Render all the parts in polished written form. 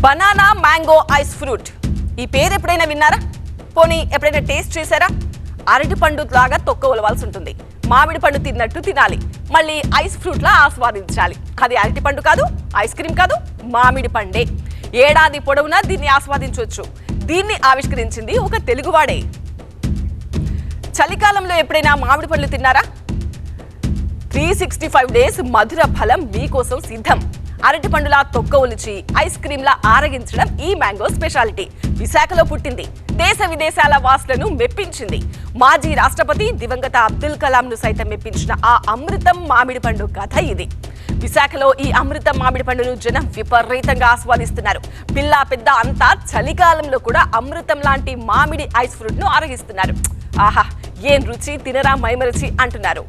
Banana mango ice fruit ఈ పేరు ఎప్పుడైనా విన్నారా? పోనీ ఎప్పుడైనా టేస్ట్ చేశారా? అరటి పండు లాగా తొక్క ఒలవాల్సి ఉంటుంది. మామిడి పండు తిన్నట్టు తినాలి, మళ్ళీ ఐస్ ఫ్రూట్ లా ఆస్వాదించాలి. అది అరటి పండు కాదు, ఐస్ క్రీమ్ కాదు, మామిడి పండే. ఏడాది పొడవునా దీన్ని ఆస్వాదించవచ్చు. దీన్ని ఆవిష్కరించింది ఒక తెలుగువాడే. చలికాలంలో ఎప్పుడైనా మామిడి పండ్లు తిన్నారా? 365 డేస్ మధుర ఫలం మీకోసం సిద్ధం. అరటి పండులా తొక్క ఒలిచి ఐస్ క్రీమ్ లా ఆరగించడం ఈ మ్యాంగో స్పెషాలిటీ. విశాఖలో పుట్టింది, దేశ విదేశాల వాసులను మెప్పించింది. మాజీ రాష్ట్రపతి దివంగత అబ్దుల్ కలాం ను సైతం మెప్పించిన ఆ అమృతం మామిడి పండు కథ ఇది. విశాఖలో ఈ అమృతం మామిడి పండును జనం విపరీతంగా ఆస్వాదిస్తున్నారు. పిల్ల పెద్ద అంతా చలికాలంలో కూడా అమృతం లాంటి మామిడి ఐస్ ఫ్రూట్ ను ఆరగిస్తున్నారు. ఆహా, ఏం రుచి, తినరా మైమరచి అంటున్నారు.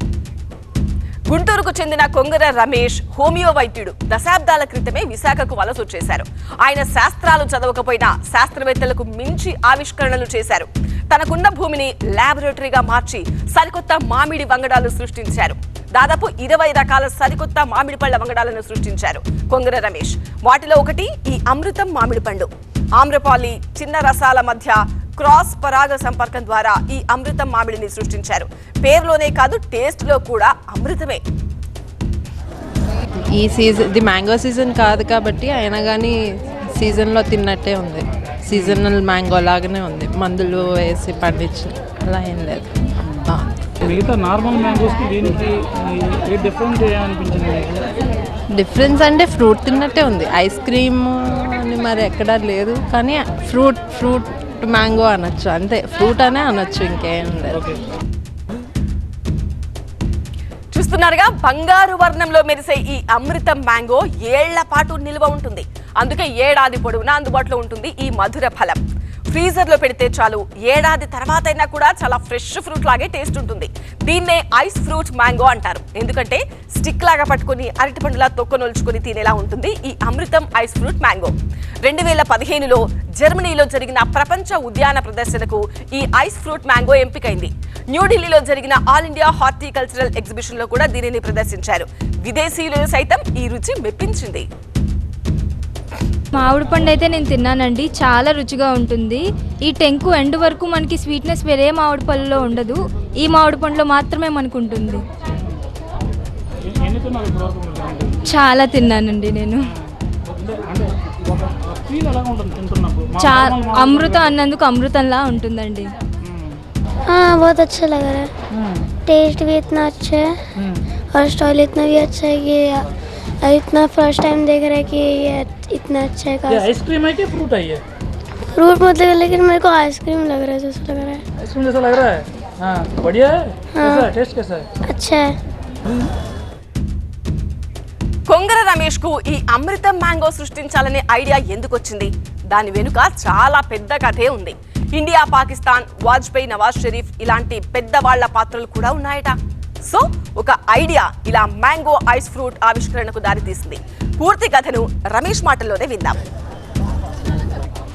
గుంటూరుకు చెందిన కొంగర రమేష్ హోమియో వైద్యుడు. దశాబ్దాల క్రితమే విశాఖకు వలస వచ్చేశారు. ఆయన శాస్త్రాలు చదవకపోయినా శాస్త్రవేత్తలకు మించి ఆవిష్కరణలు చేశారు. తనకున్న భూమిని ల్యాబొరేటరీగా మార్చి సరికొత్త మామిడి వంగడాలు సృష్టించారు. దాదాపు 20 రకాల సరికొత్త మామిడి పళ్ళ వంగడాలను సృష్టించారు కొంగర రమేష్. వాటిలో ఒకటి ఈ అమృతం మామిడి పండు. ఆమ్రపాలి చిన్న రసాల మధ్య క్రాస్ పరాగ సంపర్కం ద్వారా ఈ అమృతం మామిడిని సృష్టించారు. పేరులోనే కాదు, టేస్ట్ లో కూడా అమృతమే. ఈ సీజన్ ఇది మ్యాంగో సీజన్ కాదు కాబట్టి అయినా కానీ సీజన్లో తిన్నట్టే ఉంది. సీజనల్ మ్యాంగో లాగానే ఉంది, మందులు వేసి పండించి అలా ఏం లేదు. మిగతా నార్మల్ మ్యాంగోస్కి దీనికి డిఫరెన్స్ ఏమనిపించింది? డిఫరెన్స్ అంటే ఫ్రూట్ తిన్నట్టే ఉంది. ఐస్ క్రీమ్ అని మరి ఎక్కడా లేదు, కానీ ఫ్రూట్ మ్యాంగో అనొచ్చు, అంతే. ఫ్రూట్ అనే అనొచ్చు, ఇంకేం లేదు. చూస్తున్నారుగా, బంగారు వర్ణంలో మెరిసే ఈ అమృతం మ్యాంగో ఏళ్ల పాటు నిల్వ ఉంటుంది. అందుకే ఏడాది పొడవునా అందుబాటులో ఉంటుంది ఈ మధుర ఫలం. ఫ్రీజర్ లో పెడితే చాలు, ఏడాది తర్వాత అయినా కూడా చాలా ఫ్రెష్ ఫ్రూట్ లాగే టేస్ట్ ఉంటుంది. దీన్నే ఐస్ ఫ్రూట్ మ్యాంగో అంటారు. ఎందుకంటే స్టిక్ లాగా పట్టుకుని అరటి పండులా తొక్కనొల్చుకుని తినేలా ఉంటుంది ఈ అమృతం ఐస్ ఫ్రూట్ మ్యాంగో. 2015లో జర్మనీలో జరిగిన ప్రపంచ ఉద్యాన ప్రదర్శనకు ఈ ఐస్ ఫ్రూట్ మ్యాంగో ఎంపికైంది. న్యూఢిల్లీలో జరిగిన ఆల్ ఇండియా హార్టికల్చరల్ ఎగ్జిబిషన్ లో కూడా దీనిని ప్రదర్శించారు. విదేశీయులను సైతం ఈ రుచి మెప్పించింది. మామిడి పండు అయితే నేను తిన్నానండి, చాలా రుచిగా ఉంటుంది. ఈ టెంకు ఎండ్ వరకు మనకి స్వీట్నెస్ వేరే మామిడి పళ్ళలో ఉండదు, ఈ మామిడి పండులో మాత్రమే మనకు ఉంటుంది. చాలా తిన్నానండి నేను. అమృతం అన్నందుకు అమృతంలా ఉంటుందండి. बहुत अच्छा लग रहा है, टेस्ट भी इतना अच्छा है और स्टॉल इतना भी अच्छा है कि इतना फर्स्ट टाइम देख रहे हैं कि ये इतना अच्छा है. ये आइसक्रीम है कि फ्रूट है? ये फ्रूट मतलब, लेकिन मेरे को आइसक्रीम लग रहा है, जैसा लग रहा है. आइसक्रीम जैसा लग रहा है? हाँ, बढ़िया है. कैसा है? टेस्ट कैसा है? अच्छा है. కొంగర రమేష్ కు ఈ అమృతం మ్యాంగో సృష్టించాలనే ఐడియా ఎందుకు వచ్చింది? దాని వెనుక చాలా పెద్ద కథే ఉంది. ఇండియా, పాకిస్తాన్, వాజ్పేయి, నవాజ్ షరీఫ్ ఇలాంటి పెద్దవాళ్ల పాత్రలు కూడా ఉన్నాయట. సో ఒక ఐడియా ఇలా మ్యాంగో ఐస్ ఫ్రూట్ ఆవిష్కరణకు దారితీసింది. పూర్తి కథను రమేష్ మాటల్లోనే విందాం.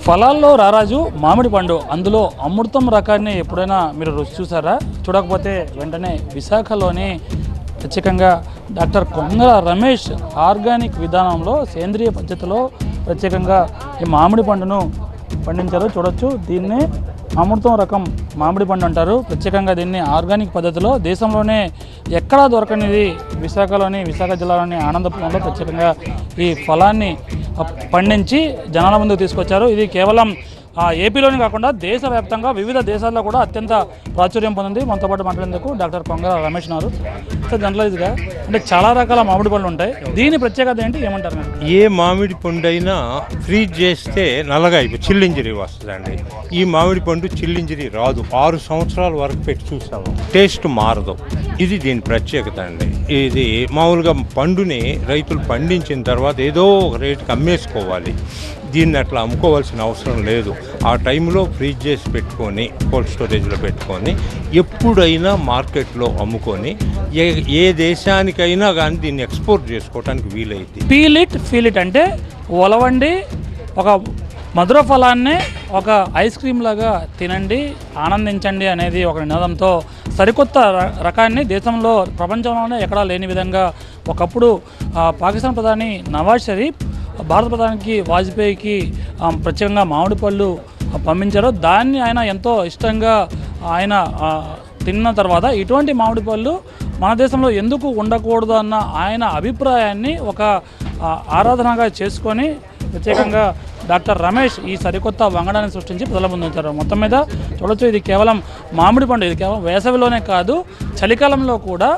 ఫలాల్లో రారాజు మామిడి పండు, అందులో అమృతం రకాన్ని ఎప్పుడైనా మీరు రుచి చూసారా? చూడకపోతే వెంటనే విశాఖలోని ప్రత్యేకంగా డాక్టర్ కొంగర రమేష్ ఆర్గానిక్ విధానంలో సేంద్రియ పద్ధతిలో ప్రత్యేకంగా ఈ మామిడి పండును పండించారు. చూడొచ్చు, దీన్నే అమృతం రకం మామిడి పండు అంటారు. ప్రత్యేకంగా దీన్ని ఆర్గానిక్ పద్ధతిలో దేశంలోనే ఎక్కడా దొరకనిది విశాఖ జిల్లాలోని ఆనందపురంలో ప్రత్యేకంగా ఈ ఫలాన్ని పండించి జనాల ముందుకు తీసుకొచ్చారు. ఇది కేవలం ఏపీలోనే కాకుండా దేశవ్యాప్తంగా వివిధ దేశాల్లో కూడా అత్యంత ప్రాచుర్యం పొందింది. మనతో పాటు మాట్లాడేందుకు డాక్టర్ కొంగర రమేష్ ఉన్నారు. సో జనరలైజ్గా అంటే చాలా రకాల మామిడి పండ్లు ఉంటాయి, దీని ప్రత్యేకత ఏంటి, ఏమంటారు మీరు? ఏ మామిడి పండు అయినా ఫ్రీజ్ చేస్తే నల్లగా అయిపోయి చిల్లింజరీ వస్తుందండి. ఈ మామిడి పండు చిల్లింజరీ రాదు. 6 సంవత్సరాల వరకు పెట్టి చూసాము, టేస్ట్ మారదు. ఇది దీని ప్రత్యేకత అండి. ఇది మామూలుగా పండుని రైతులు పండించిన తర్వాత ఏదో ఒక రేటుకి అమ్మేసుకోవాలి, దీన్ని అట్లా అమ్ముకోవాల్సిన అవసరం లేదు. ఆ టైంలో ఫ్రీజ్ చేసి పెట్టుకొని కోల్డ్ స్టోరేజ్లో పెట్టుకొని ఎప్పుడైనా మార్కెట్లో అమ్ముకొని ఏ దేశానికైనా కానీ దీన్ని ఎక్స్పోర్ట్ చేసుకోవడానికి వీలైతే. ఫీల్ ఇట్ అంటే ఒలవండి, ఒక మధుర ఫలాన్ని ఒక ఐస్ క్రీమ్ లాగా తినండి, ఆనందించండి అనేది ఒక నినాదంతో సరికొత్త రకాన్ని దేశంలో, ప్రపంచంలోనే ఎక్కడా లేని విధంగా ఒకప్పుడు పాకిస్తాన్ ప్రధాని నవాజ్ షరీఫ్ భారత ప్రధానికి వాజ్పేయికి ప్రత్యేకంగా మామిడి పళ్ళు పంపించారో దాన్ని ఆయన ఎంతో ఇష్టంగా ఆయన తిన్న తర్వాత ఇటువంటి మామిడి పళ్ళు మన దేశంలో ఎందుకు ఉండకూడదు అన్న ఆయన అభిప్రాయాన్ని ఒక ఆరాధనగా చేసుకొని ప్రత్యేకంగా డాక్టర్ రమేష్ ఈ సరికొత్త వంగడాన్ని సృష్టించి ప్రజల ముందు ఉంచారు. మొత్తం మీద చూడొచ్చు, ఇది కేవలం మామిడి పండు, ఇది కేవలం వేసవిలోనే కాదు చలికాలంలో కూడా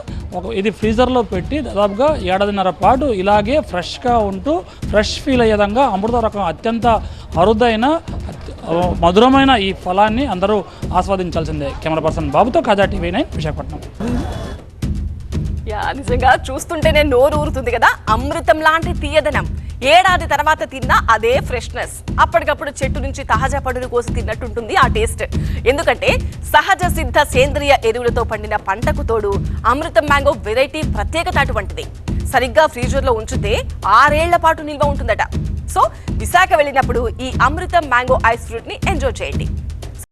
ఇది ఫ్రీజర్లో పెట్టి దాదాపుగా 1.5 ఏడాది పాటు ఇలాగే ఫ్రెష్గా ఉంటూ ఫ్రెష్ ఫీల్ అయ్యే విధంగా అమృత రకం అత్యంత అరుదైన మధురమైన ఈ ఫలాన్ని అందరూ ఆస్వాదించాల్సిందే. కెమెరా పర్సన్ బాబుతో ఖాజా TV9 విశాఖపట్నం. నిజంగా చూస్తుంటేనే నోరు ఊరుతుంది కదా. అమృతం లాంటి తీయదనం, ఏడాది తర్వాత తిన్నా అదే ఫ్రెష్నెస్, అప్పటికప్పుడు చెట్టు నుంచి తాజా పండును కోసి తిన్నట్టుంటుంది ఆ టేస్ట్. ఎందుకంటే సహజ సిద్ధ సేంద్రియ ఎరువులతో పండిన పంటకు తోడు అమృతం మ్యాంగో వెరైటీ ప్రత్యేకత అటువంటిది. సరిగ్గా ఫ్రీజర్లో ఉంచితే 6 ఏళ్ల పాటు నిల్వ ఉంటుందట. సో విశాఖ వెళ్ళినప్పుడు ఈ అమృతం మ్యాంగో ఐస్ ఫ్రూట్ ని ఎంజాయ్ చేయండి.